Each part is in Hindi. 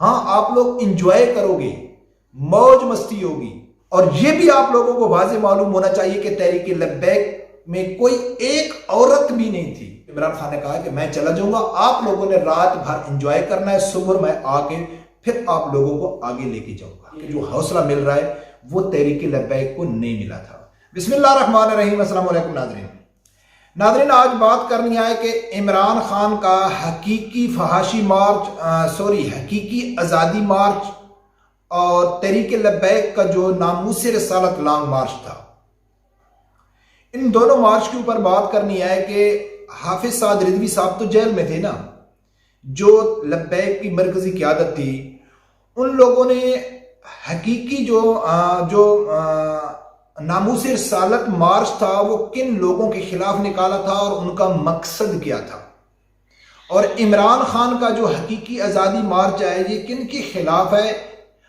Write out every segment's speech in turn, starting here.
हाँ, आप लोग इंजॉय करोगे, मौज मस्ती होगी। और यह भी आप लोगों को वाज़े मालूम होना चाहिए कि तहरीक लब्बैक में कोई एक औरत भी नहीं थी। इमरान खान ने कहा कि मैं चला जाऊंगा, आप लोगों ने रात भर एंजॉय करना है, सुबह मैं आके फिर आप लोगों को आगे लेके जाऊंगा। कि जो हौसला मिल रहा है वो तहरीक लब्बैक को नहीं मिला था। बिस्मिल्लाहिर्रहमानिर्रहीम। अस्सलाम वालेकुम नाज़रीन, आज बात करनी है कि इमरान खान का हकीकी फहाशी मार्च हकीकी आज़ादी मार्च और तहरीक लब्बैक का जो नामूस रिसालत लॉन्ग मार्च था, इन दोनों मार्च के ऊपर बात करनी है कि हाफिज साद रिजवी साहब तो जेल में थे ना। जो लब्बैक की मरकजी क़यादत थी, उन लोगों ने हकीकी जो नामूस रिसालत मार्च था वो किन लोगों के खिलाफ निकाला था और उनका मकसद क्या था, और इमरान खान का जो हकीकी आज़ादी मार्च है ये किन के खिलाफ है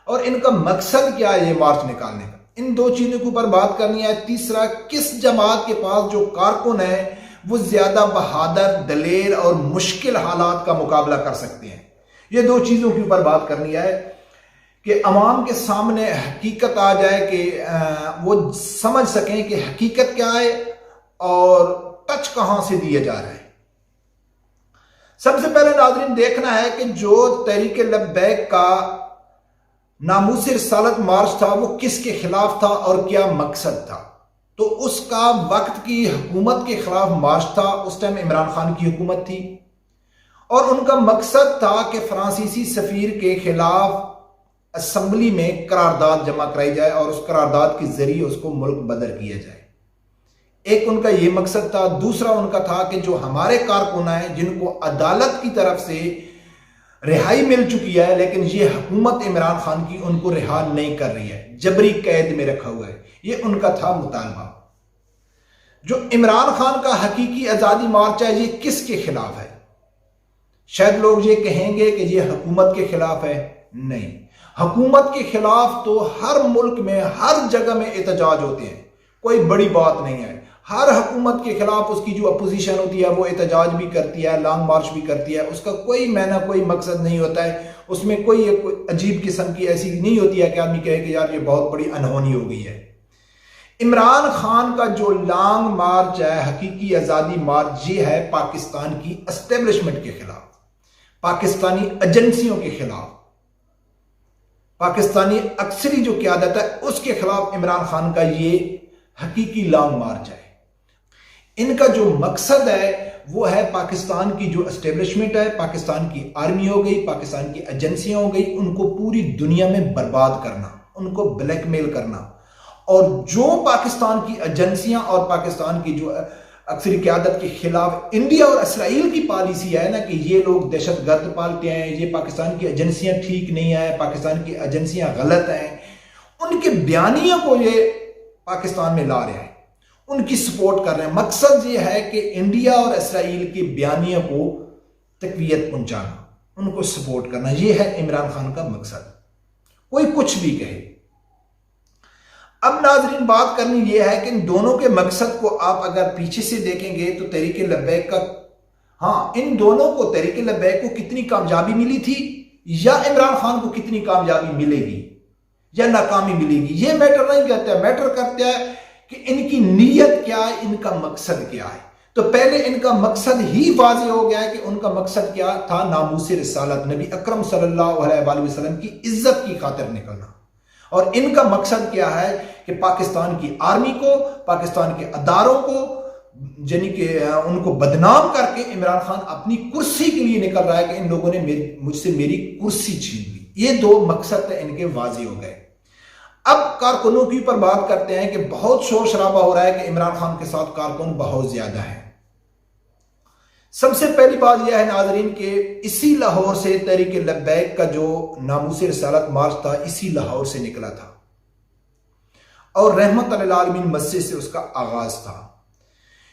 और इनका मकसद क्या है ये मार्च निकालने का। इन दो चीज़ों के ऊपर बात करनी है। तीसरा, किस जमात के पास जो कारकुन है वो ज्यादा बहादुर, दलेर और मुश्किल हालात का मुकाबला कर सकते हैं। ये दो चीज़ों के ऊपर बात करनी है कि अवाम के सामने हकीकत आ जाए कि वो समझ सकें कि हकीकत क्या है और टच कहां से दिया जा रहा है। सबसे पहले नाज़रीन देखना है कि जो तहरीक लब्बैक का नामूस रिसालत मार्च था वो किसके खिलाफ था और क्या मकसद था। तो उसका वक्त की हुकूमत के खिलाफ मार्च था। उस टाइम इमरान खान की हुकूमत थी और उनका मकसद था कि फ्रांसीसी सफीर के खिलाफ असम्बली में करारदाद जमा कराई जाए और उस करारदाद के जरिए उसको मुल्क बदर किया जाए। एक उनका यह मकसद था। दूसरा उनका था कि जो हमारे कारकुन हैं जिनको अदालत की तरफ से रिहाई मिल चुकी है लेकिन ये हुकूमत इमरान खान की उनको रिहा नहीं कर रही है, जबरी कैद में रखा हुआ है, ये उनका था मुतालबा। जो इमरान खान का हकीकी आज़ादी मार्च है ये किसके खिलाफ है? शायद लोग ये कहेंगे कि ये हुकूमत के खिलाफ है। नहीं, हुकूमत के खिलाफ तो हर मुल्क में हर जगह में एहतजाज होते हैं, कोई बड़ी बात नहीं है। हर हुकूमत के खिलाफ उसकी जो अपोजिशन होती है वो एहतजाज भी करती है, लॉन्ग मार्च भी करती है। उसका कोई मैना, कोई मकसद नहीं होता है, उसमें कोई अजीब किस्म की ऐसी नहीं होती है कि आदमी कहे कि यार ये बहुत बड़ी अनहोनी हो गई है। इमरान खान का जो लॉन्ग मार्च है, हकीकी आज़ादी मार्च, ये है पाकिस्तान की एस्टेब्लिशमेंट के खिलाफ, पाकिस्तानी एजेंसियों के खिलाफ, पाकिस्तानी अक्सरी जो क़यादत है उसके खिलाफ इमरान खान का ये हकीकी लॉन्ग मार्च है। इनका जो मकसद है वो है पाकिस्तान की जो एस्टेब्लिशमेंट है, पाकिस्तान की आर्मी हो गई, पाकिस्तान की एजेंसियां हो गई, उनको पूरी दुनिया में बर्बाद करना, उनको ब्लैकमेल करना। और जो पाकिस्तान की एजेंसियां और पाकिस्तान की जो अक्सरी क़यादत के खिलाफ इंडिया और इसराइल की पॉलिसी है ना कि ये लोग दहशतगर्द पालते हैं, ये पाकिस्तान की एजेंसियां ठीक नहीं है, पाकिस्तान की एजेंसियां गलत हैं, उनके बयानियों को ये पाकिस्तान में ला रहे हैं, उनकी सपोर्ट कर रहे हैं। मकसद ये है कि इंडिया और इसराइल के बयानियों को तकवीयत पहुंचाना, उनको सपोर्ट करना, ये है इमरान खान का मकसद, कोई कुछ भी कहे। अब नाजरीन बात करनी यह है कि इन दोनों के मकसद को आप अगर पीछे से देखेंगे तो तहरीक लब्बैक का, हाँ, इन दोनों को, तहरीक लब्बैक को कितनी कामयाबी मिली थी या इमरान खान को कितनी कामयाबी मिलेगी या नाकामी मिलेगी, ये मैटर नहीं करता। मैटर करता है कि इनकी नीयत क्या है, इनका मकसद क्या है। तो पहले इनका मकसद ही वाज़ेह हो गया है कि उनका मकसद क्या था, नामूस रिसालत, नबी अकरम सल्लल्लाहु अलैहि वसल्लम की इज्जत की खातिर निकलना। और इनका मकसद क्या है कि पाकिस्तान की आर्मी को, पाकिस्तान के अदारों को, यानी कि उनको बदनाम करके इमरान खान अपनी कुर्सी के लिए निकल रहा है कि इन लोगों ने मुझसे मेरी कुर्सी छीन ली। ये दो मकसद इनके वाज़ेह हो गए। अब कारकुनों के ऊपर बात करते हैं कि बहुत शोर शराबा हो रहा है कि इमरान खान के साथ कारकुन बहुत ज्यादा है। सबसे पहली बात यह है नाजरीन कि इसी लाहौर से तहरीक लब्बैक का जो नामूस रिसालत मार्च था, इसी लाहौर से निकला था और रहमत अल आलमीन मस्जिद से उसका आगाज था।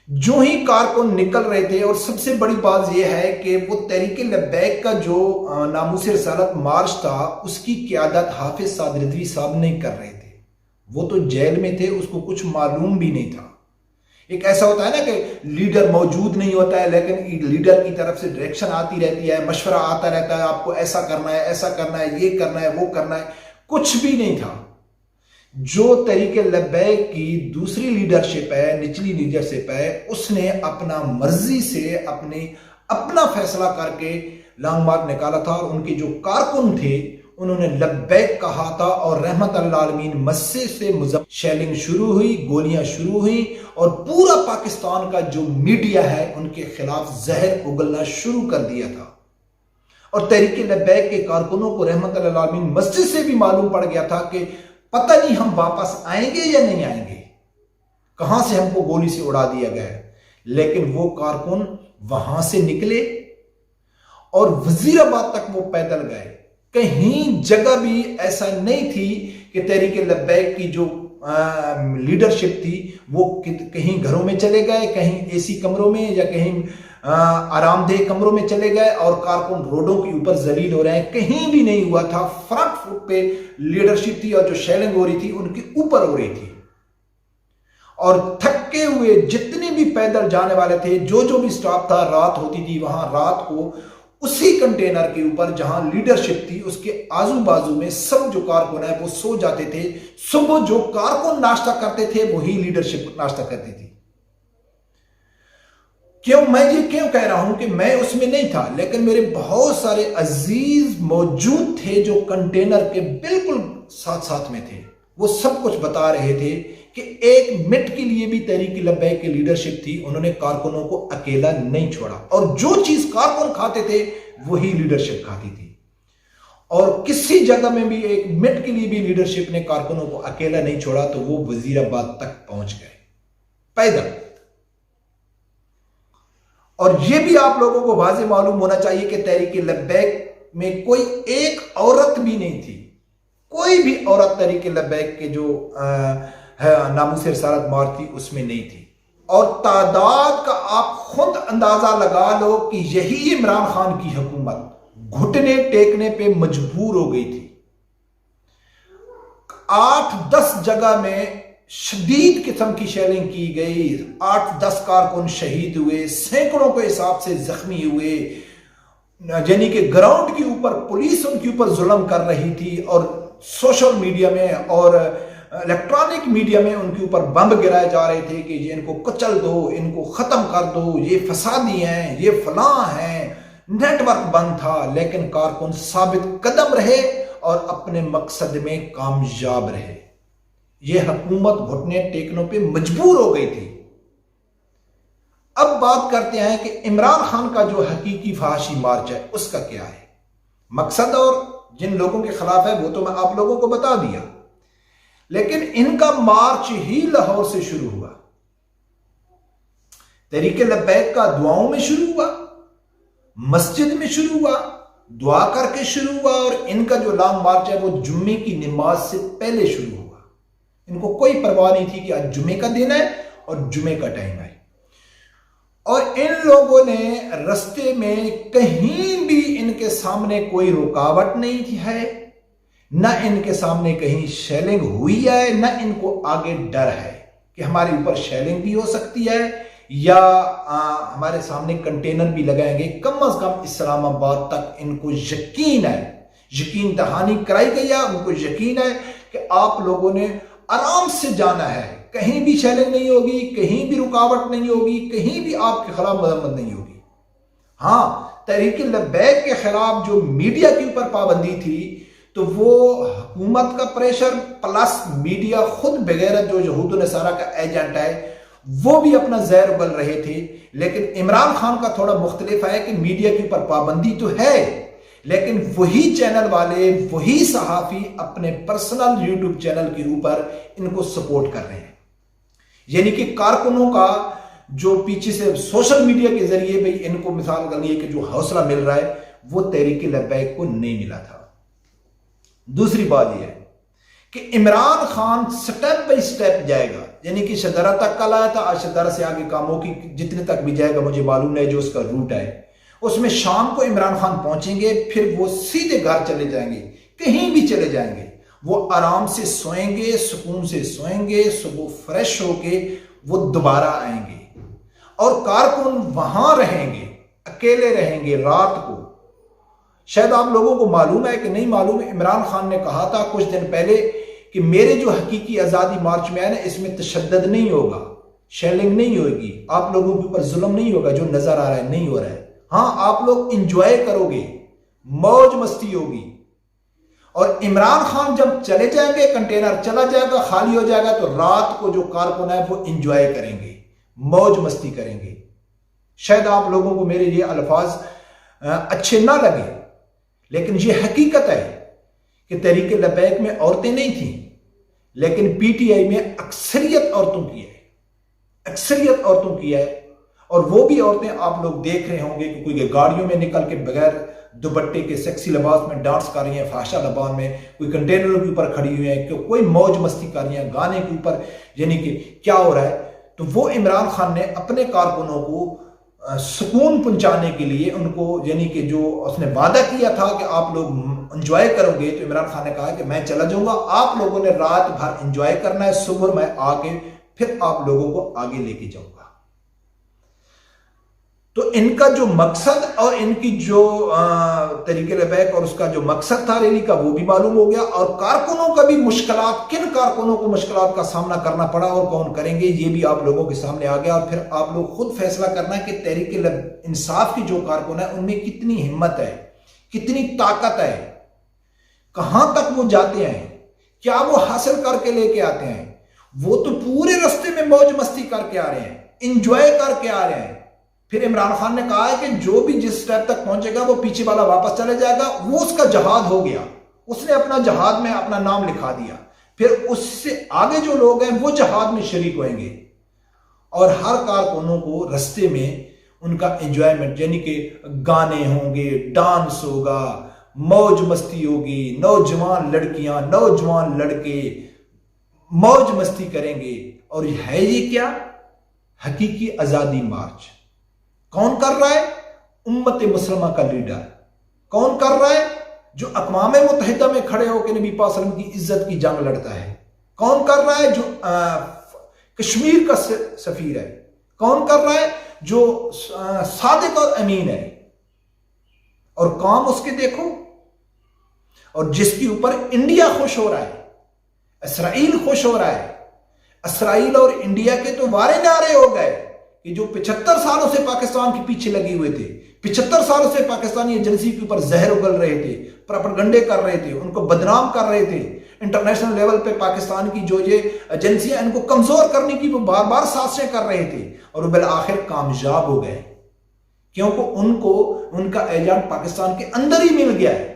जो ही कारकुन निकल रहे थे, और सबसे बड़ी बात यह है कि वो तहरीक लब्बैक का जो नामूस रिसालत मार्च था उसकी क़यादत हाफिज साद रिजवी साहब नहीं कर रहे थे। वो तो जेल में थे, उसको कुछ मालूम भी नहीं था। एक ऐसा होता है ना कि लीडर मौजूद नहीं होता है, लेकिन लीडर की तरफ से डायरेक्शन आती रहती है, मशवरा आता रहता है, आपको ऐसा करना है, ऐसा करना है, ये करना है, वो करना है। कुछ भी नहीं था। जो तरीके लब्बैक की दूसरी लीडरशिप है, निचली लीडरशिप है, उसने अपना मर्जी से अपना फैसला करके लॉन्ग मार्च निकाला था। और उनके जो कारकुन थे उन्होंने लब्बैक कहा था और रहमत अल आलमीन मस्से से शेलिंग शुरू हुई, गोलियां शुरू हुई और पूरा पाकिस्तान का जो मीडिया है उनके खिलाफ जहर उगलना शुरू कर दिया था। और तहरीक लब्बैक के कारकुनों को रहमत अल आलमीन मस्से से भी मालूम पड़ गया था कि पता नहीं हम वापस आएंगे या नहीं आएंगे, कहां से हमको गोली से उड़ा दिया गया है। लेकिन वो कारकुन वहां से निकले और वजीराबाद तक वो पैदल गए। कहीं जगह भी ऐसा नहीं थी कि तहरीक लब्बैक की जो लीडरशिप थी वो कहीं घरों में चले गए, कहीं एसी कमरों में या कहीं आरामदेह कमरों में चले गए और कारकुन रोडों के ऊपर जलील हो रहे हैं। कहीं भी नहीं हुआ था। फ्रंट फुट पे लीडरशिप थी और जो शेलिंग हो रही थी उनके ऊपर हो रही थी। और थके हुए जितने भी पैदल जाने वाले थे, जो भी स्टाफ था, रात होती थी वहां रात को उसी कंटेनर के ऊपर जहां लीडरशिप थी उसके आजू बाजू में सब जो कारकुन है वो सो जाते थे। सुबह जो कारकुन नाश्ता करते थे वही लीडरशिप नाश्ता करती थी। मैं ये क्यों कह रहा हूं कि मैं उसमें नहीं था, लेकिन मेरे बहुत सारे अजीज मौजूद थे जो कंटेनर के बिल्कुल साथ साथ में थे। वो सब कुछ बता रहे थे कि एक मिनट के लिए भी तहरीक लब्बैक की लीडरशिप थी, उन्होंने कारकुनों को अकेला नहीं छोड़ा। और जो चीज कारकुन खाते थे वही लीडरशिप खाती थी। और किसी जगह में भी एक मिनट के लिए भी लीडरशिप ने कारकुनों को अकेला नहीं छोड़ा, तो वो वजीराबाद तक पहुंच गए पैदल। और यह भी आप लोगों को वाज़ेह मालूम होना चाहिए कि तहरीक लब्बैक में कोई एक औरत भी नहीं थी। कोई भी औरत तहरीक लब्बैक के जो नामूस रिसालत मार्च थी उसमें नहीं थी। और तादाद का आप खुद अंदाजा लगा लो कि यही इमरान खान की हुकूमत घुटने टेकने पे मजबूर हो गई थी। 8-10 जगह में शदीद किस्म की शेलिंग की गई, 8-10 कारकुन शहीद हुए, सैकड़ों के हिसाब से जख्मी हुए। यानी कि ग्राउंड के ऊपर पुलिस उनके ऊपर जुल्म कर रही थी और सोशल मीडिया में और इलेक्ट्रॉनिक मीडिया में उनके ऊपर बम गिराए जा रहे थे कि ये इनको कुचल दो, इनको खत्म कर दो, ये फसादी हैं, ये फलां हैं। नेटवर्क बंद था, लेकिन कारकुन साबित कदम रहे और अपने मकसद में कामयाब रहे। ये हुकूमत घुटने टेकने पे मजबूर हो गई थी। अब बात करते हैं कि इमरान खान का जो हकीकी फहाशी मार्च है उसका क्या है मकसद, और जिन लोगों के खिलाफ है वो तो मैं आप लोगों को बता दिया। लेकिन इनका मार्च ही लाहौर से शुरू हुआ। तहरीक लब्बैक का दुआओं में शुरू हुआ, मस्जिद में शुरू हुआ, दुआ करके शुरू हुआ। और इनका जो लॉन्ग मार्च है वो जुम्मे की नमाज से पहले शुरू हुआ। इनको कोई परवाह नहीं थी कि आज जुम्मे का दिन है और जुम्मे का टाइम है। और इन लोगों ने रास्ते में कहीं भी इनके सामने कोई रुकावट नहीं थी है, न इनके सामने कहीं शेलिंग हुई है, न इनको आगे डर है कि हमारे ऊपर शेलिंग भी हो सकती है या हमारे सामने कंटेनर भी लगाएंगे। कम अज कम इस्लामाबाद तक इनको यकीन है, यकीन दहानी कराई गई है। उनको यकीन है कि आप लोगों ने आराम से जाना है, कहीं भी शेलिंग नहीं होगी, कहीं भी रुकावट नहीं होगी, कहीं भी आपके खिलाफ मजम्मत नहीं होगी। हाँ, तहरीक लब्बैक के खिलाफ जो मीडिया के ऊपर पाबंदी थी तो वो हुकूमत का प्रेशर प्लस मीडिया खुद बगैरत जो यहूद नसारा का एजेंट है वो भी अपना जहर उगल रहे थे। लेकिन इमरान खान का थोड़ा मुख्तलिफ है कि मीडिया के ऊपर पाबंदी तो है, लेकिन वही चैनल वाले, वही सहाफी अपने पर्सनल यूट्यूब चैनल के ऊपर इनको सपोर्ट कर रहे हैं। यानी कि कारकुनों का जो पीछे से सोशल मीडिया के जरिए भाई इनको मिसाल कर लिए कि जो हौसला मिल रहा है वो तहरीक लब्बैक को नहीं मिला था। दूसरी बात यह है कि Imran Khan step by step जाएगा, यानी कि शदरा तक कल आया था, आज शदरा से आगे कामों की जितने तक भी जाएगा मुझे मालूम नहीं जो उसका रूट है। उसमें शाम को इमरान खान पहुंचेंगे, फिर वो सीधे घर चले जाएंगे, कहीं भी चले जाएंगे। वो आराम से सोएंगे, सुकून से सोएंगे, सुबह फ्रेश होके वो दोबारा आएंगे और कारकुन वहां रहेंगे, अकेले रहेंगे रात को। शायद आप लोगों को मालूम है कि नहीं मालूम, इमरान खान ने कहा था कुछ दिन पहले कि मेरे जो हकीकी आज़ादी मार्च में है ना, इसमें तशद्दुद नहीं होगा, शेलिंग नहीं होगी, आप लोगों के ऊपर जुल्म नहीं होगा, जो नजर आ रहा है नहीं हो रहा है। हाँ, आप लोग इंजॉय करोगे, मौज मस्ती होगी। और इमरान खान जब चले जाएंगे, कंटेनर चला जाएगा, खाली हो जाएगा, तो रात को जो कारकुन है वो इंजॉय करेंगे, मौज मस्ती करेंगे। शायद आप लोगों को मेरे ये अल्फाज अच्छे ना लगे, लेकिन ये हकीकत है कि तहरीक लबैक में औरतें नहीं थी, लेकिन पीटीआई में अक्सरियत औरतों की है, अक्सरियत औरतों की है। और वो भी औरतें आप लोग देख रहे होंगे कि कोई गाड़ियों में निकल के बगैर दुपट्टे के सेक्सी लिबास में डांस कर रही हैं, फाशा लबान में, कोई कंटेनरों के ऊपर खड़ी हुई है, कोई मौज मस्ती कर रही हैं गाने के ऊपर, यानी कि क्या हो रहा है। तो वो इमरान खान ने अपने कारकुनों को सुकून पहुंचाने के लिए उनको, यानी कि जो उसने वादा किया था कि आप लोग एंजॉय करोगे, तो इमरान खान ने कहा कि मैं चला जाऊंगा, आप लोगों ने रात भर एंजॉय करना है, सुबह मैं आके फिर आप लोगों को आगे लेके जाऊंगा। तो इनका जो मकसद और इनकी जो तहरीक लबैक और उसका जो मकसद था रैली का, वो भी मालूम हो गया। और कारकुनों का भी मुश्किलात, किन कारकुनों को मुश्किलात का सामना करना पड़ा और कौन करेंगे, ये भी आप लोगों के सामने आ गया। और फिर आप लोग खुद फैसला करना कि तहरीक इंसाफ की जो कारकुन है उनमें कितनी हिम्मत है, कितनी ताकत है, कहां तक वो जाते हैं, क्या वो हासिल करके लेके आते हैं। वो तो पूरे रास्ते में मौज मस्ती करके आ रहे हैं, इंजॉय करके आ रहे हैं। फिर इमरान खान ने कहा है कि जो भी जिस स्टेप तक पहुंचेगा वो पीछे वाला वापस चले जाएगा, वो उसका जहाद हो गया, उसने अपना जहाद में अपना नाम लिखा दिया। फिर उससे आगे जो लोग हैं वो जहाद में शरीक होंगे। और हर कारकुनों को रास्ते में उनका एंजॉयमेंट, यानी कि गाने होंगे, डांस होगा, मौज मस्ती होगी, नौजवान लड़कियां, नौजवान लड़के मौज मस्ती करेंगे। और है ये क्या? हकीकी आजादी मार्च। कौन कर रहा है? उम्मत मुसलमा का लीडर। कौन कर रहा है? जो अक़वाम मुत्तहिदा में खड़े होकर नबी पाक सल्लल्लाहु अलैहि वसल्लम की इज्जत की जंग लड़ता है। कौन कर रहा है? जो कश्मीर का सफीर है। कौन कर रहा है? जो सादिक और अमीन है। और काम उसके देखो, और जिसके ऊपर इंडिया खुश हो रहा है, इसराइल खुश हो रहा है। इसराइल और इंडिया के तो वारे नारे हो गए कि जो 75 सालों से पाकिस्तान के पीछे लगे हुए थे, 75 सालों से पाकिस्तानी एजेंसी के ऊपर जहर उगल रहे थे, प्रोपेगेंडे कर रहे थे, उनको बदनाम कर रहे थे, इंटरनेशनल लेवल पे पाकिस्तान की जो ये एजेंसियां इनको कमजोर करने की वो बार बार साजिशें कर रहे थे, और वो बिल आखिर कामयाब हो गए, क्योंकि उनको उनका एजेंट पाकिस्तान के अंदर ही मिल गया है।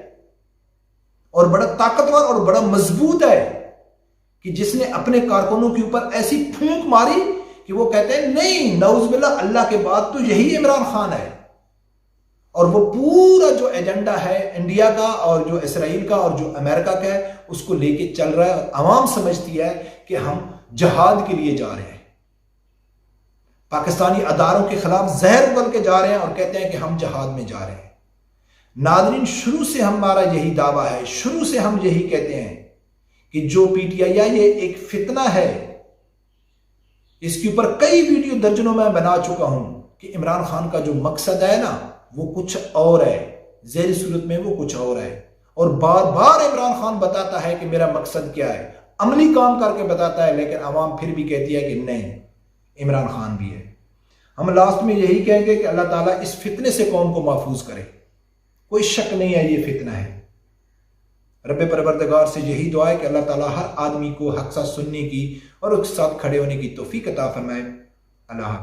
और बड़ा ताकतवर और बड़ा मजबूत है कि जिसने अपने कारकुनों के ऊपर ऐसी फूंक मारी कि वो कहते हैं नहीं, नऊज़ अल्लाह के बाद तो यही इमरान खान है। और वो पूरा जो एजेंडा है इंडिया का और जो इसराइल का और जो अमेरिका का है उसको लेके चल रहा है। और आवाम समझती है कि हम जहाद के लिए जा रहे हैं, पाकिस्तानी अदारों के खिलाफ जहर उगल के जा रहे हैं और कहते हैं कि हम जहाद में जा रहे हैं। नाज़रीन, शुरू से हमारा यही दावा है, शुरू से हम यही कहते हैं कि जो पीटीआई ये एक फितना है। इसके ऊपर कई वीडियो दर्जनों में बना चुका हूं कि इमरान खान का जो मकसद है ना वो कुछ और है, ज़ेरी सूरत में वो कुछ और है। और बार बार इमरान खान बताता है कि मेरा मकसद क्या है, अमली काम करके बताता है, लेकिन आवाम फिर भी कहती है कि नहीं, इमरान खान भी है। हम लास्ट में यही कहेंगे कि अल्लाह ताला इस फितने से कौम को महफूज करे। कोई शक नहीं है ये फितना है। रब्बे परवरदिगार से यही दुआ है कि अल्लाह ताला हर आदमी को हक साथ सुनने की और उसके साथ खड़े होने की तौफीक अता फरमाए। अल्लाह।